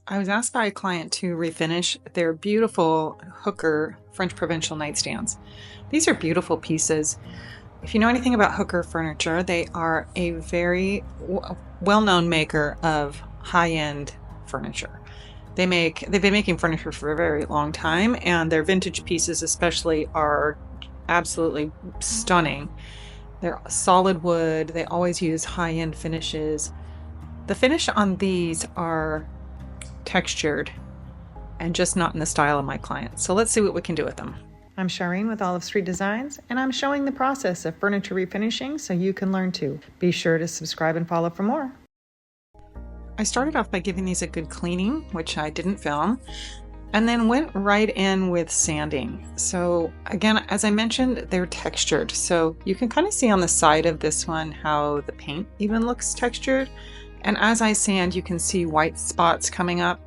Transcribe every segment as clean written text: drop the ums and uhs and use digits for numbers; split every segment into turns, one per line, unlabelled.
I was asked by a client to refinish their beautiful Hooker French Provincial Nightstands. These are beautiful pieces. If you know anything about Hooker furniture, they are a very well-known maker of high-end furniture. They've been making furniture for a very long time, and their vintage pieces especially are absolutely stunning. They're solid wood. They always use high-end finishes. The finish on these are textured and just not in the style of my clients. So let's see what we can do with them. I'm Shireen with Olive Street Designs, and I'm showing the process of furniture refinishing so you can learn too. Be sure to subscribe and follow for more. I started off by giving these a good cleaning, which I didn't film, and then went right in with sanding. So again, as I mentioned, they're textured. So you can kind of see on the side of this one how the paint even looks textured. And as I sand, you can see white spots coming up.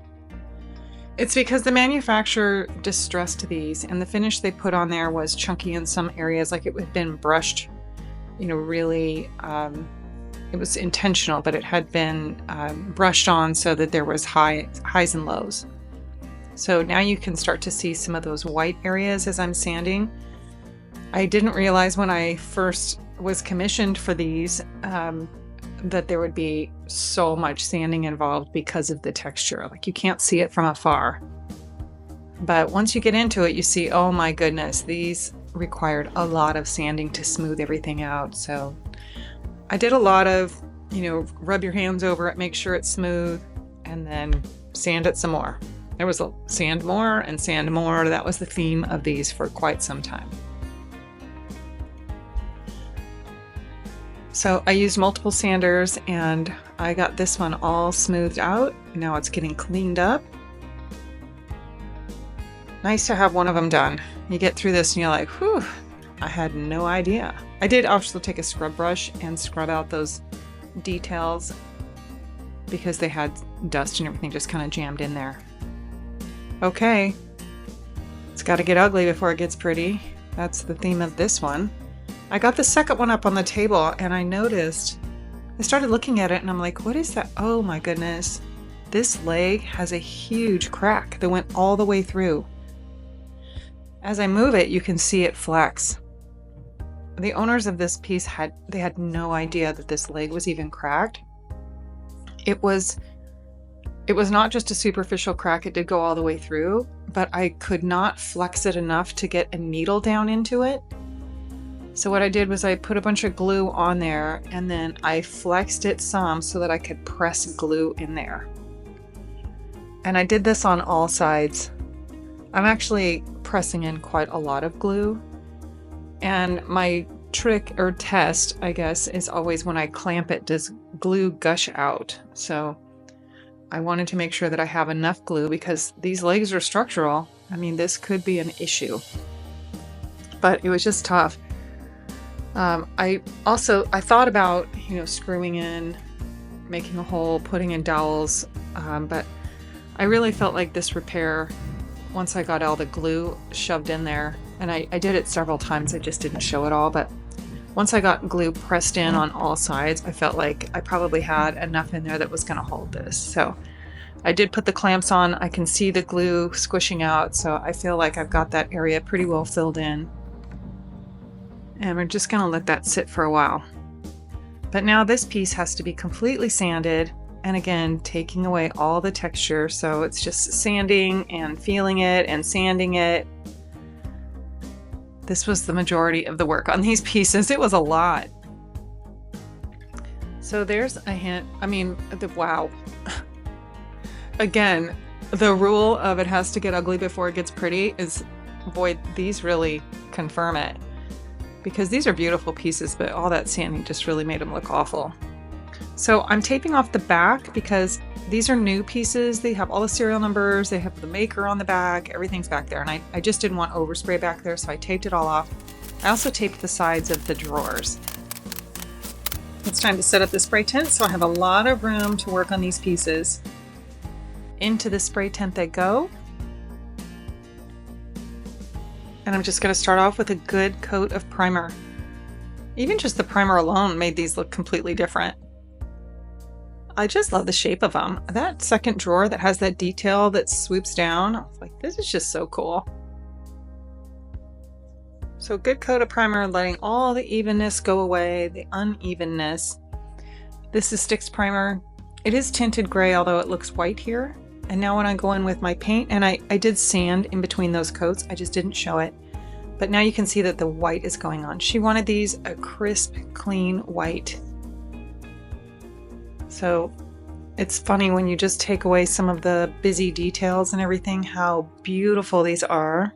It's because the manufacturer distressed these, and the finish they put on there was chunky in some areas, like it had been brushed, really, it was intentional, but it had been brushed on so that there was highs and lows. So now you can start to see some of those white areas as I'm sanding. I didn't realize when I first was commissioned for these that there would be so much sanding involved because of the texture. Like, you can't see it from afar. But once you get into it, you see, oh my goodness, these required a lot of sanding to smooth everything out. So I did a lot of, rub your hands over it, make sure it's smooth, and then sand it some more. There was a sand more and sand more. That was the theme of these for quite some time. So I used multiple sanders and I got this one all smoothed out. Now it's getting cleaned up. Nice to have one of them done. You get through this and you're like, whew, I had no idea. I did also take a scrub brush and scrub out those details because they had dust and everything just kind of jammed in there. Okay, it's got to get ugly before it gets pretty. That's the theme of this one. I got the second one up on the table and I noticed, I started looking at it and I'm like, what is that? Oh my goodness. This leg has a huge crack that went all the way through. As I move it, you can see it flex. The owners of this piece had no idea that this leg was even cracked. It was not just a superficial crack, it did go all the way through, but I could not flex it enough to get a needle down into it. So what I did was I put a bunch of glue on there and then I flexed it some so that I could press glue in there. And I did this on all sides. I'm actually pressing in quite a lot of glue. And my trick or test, I guess, is always when I clamp it, does glue gush out? So I wanted to make sure that I have enough glue because these legs are structural. I mean, this could be an issue. But it was just tough. I thought about, screwing in, making a hole, putting in dowels, but I really felt like this repair, once I got all the glue shoved in there, and I did it several times, I just didn't show it all, but once I got glue pressed in on all sides, I felt like I probably had enough in there that was going to hold this. So I did put the clamps on. I can see the glue squishing out, so I feel like I've got that area pretty well filled in. And we're just going to let that sit for a while. But now this piece has to be completely sanded, and again, taking away all the texture. So it's just sanding and feeling it and sanding it. This was the majority of the work on these pieces. It was a lot. So there's a hint. Wow. Again, the rule of it has to get ugly before it gets pretty is, boy, these really confirm it. Because these are beautiful pieces, but all that sanding just really made them look awful. So I'm taping off the back because these are new pieces. They have all the serial numbers, they have the maker on the back, everything's back there. And I just didn't want overspray back there, so I taped it all off. I also taped the sides of the drawers. It's time to set up the spray tent, so I have a lot of room to work on these pieces. Into the spray tent they go. And I'm just going to start off with a good coat of primer. Even just the primer alone made these look completely different. I just love the shape of them. That second drawer that has that detail that swoops down, I was like, this is just so cool. So good coat of primer, letting all the evenness go away, the unevenness. This is Stix Primer. It is tinted gray, although it looks white here. And now when I go in with my paint, and I did sand in between those coats, I just didn't show it. But now you can see that the white is going on. She wanted these a crisp, clean white. So it's funny when you just take away some of the busy details and everything, how beautiful these are.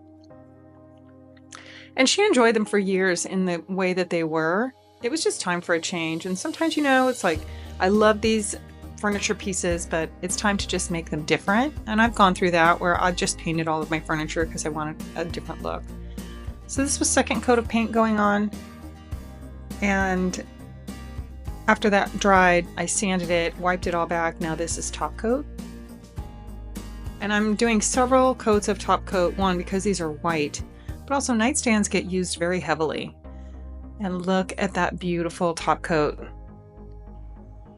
And she enjoyed them for years in the way that they were. It was just time for a change. And sometimes, you know, it's like, I love these furniture pieces, but it's time to just make them different. And I've gone through that where I've just painted all of my furniture because I wanted a different look. So this was second coat of paint going on. And after that dried, I sanded it, wiped it all back. Now this is top coat. And I'm doing several coats of top coat, one, because these are white, but also nightstands get used very heavily. And look at that beautiful top coat.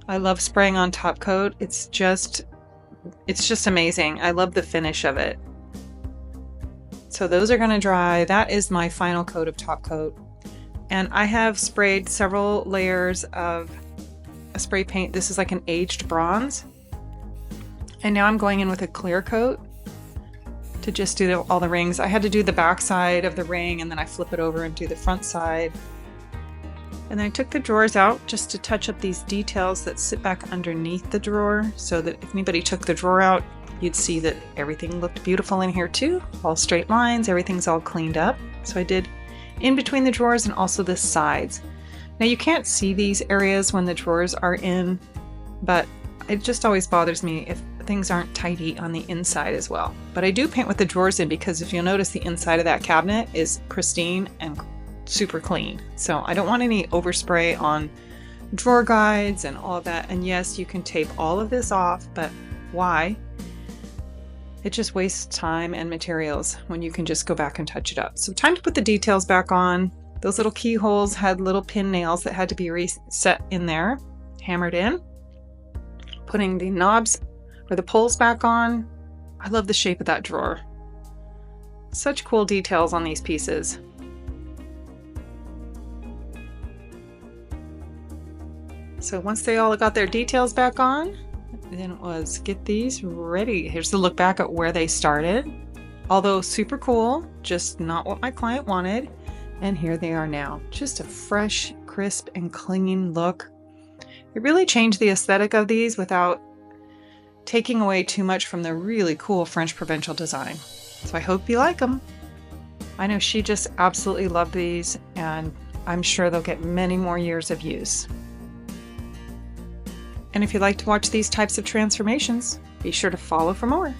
I love spraying on top coat. It's just amazing. I love the finish of it. So those are going to dry. That is my final coat of top coat. And I have sprayed several layers of a spray paint. This is like an aged bronze. And now I'm going in with a clear coat to just do all the rings. I had to do the back side of the ring, and then I flip it over and do the front side. And then I took the drawers out just to touch up these details that sit back underneath the drawer, so that if anybody took the drawer out, you'd see that everything looked beautiful in here too. All straight lines, everything's all cleaned up. So I did in between the drawers and also the sides. Now you can't see these areas when the drawers are in, but it just always bothers me if things aren't tidy on the inside as well. But I do paint with the drawers in, because if you'll notice, the inside of that cabinet is pristine and super clean. So I don't want any overspray on drawer guides and all of that. And yes, you can tape all of this off, but why? It just wastes time and materials when you can just go back and touch it up. So time to put the details back on. Those little keyholes had little pin nails that had to be reset in there, hammered in. Putting the knobs or the pulls back on. I love the shape of that drawer. Such cool details on these pieces. So once they all got their details back on, then it was get these ready. Here's the look back at where they started. Although super cool, just not what my client wanted. And here they are now. Just a fresh, crisp, and clean look. It really changed the aesthetic of these without taking away too much from the really cool French Provincial design. So I hope you like them. I know she just absolutely loved these, and I'm sure they'll get many more years of use. And if you'd like to watch these types of transformations, be sure to follow for more.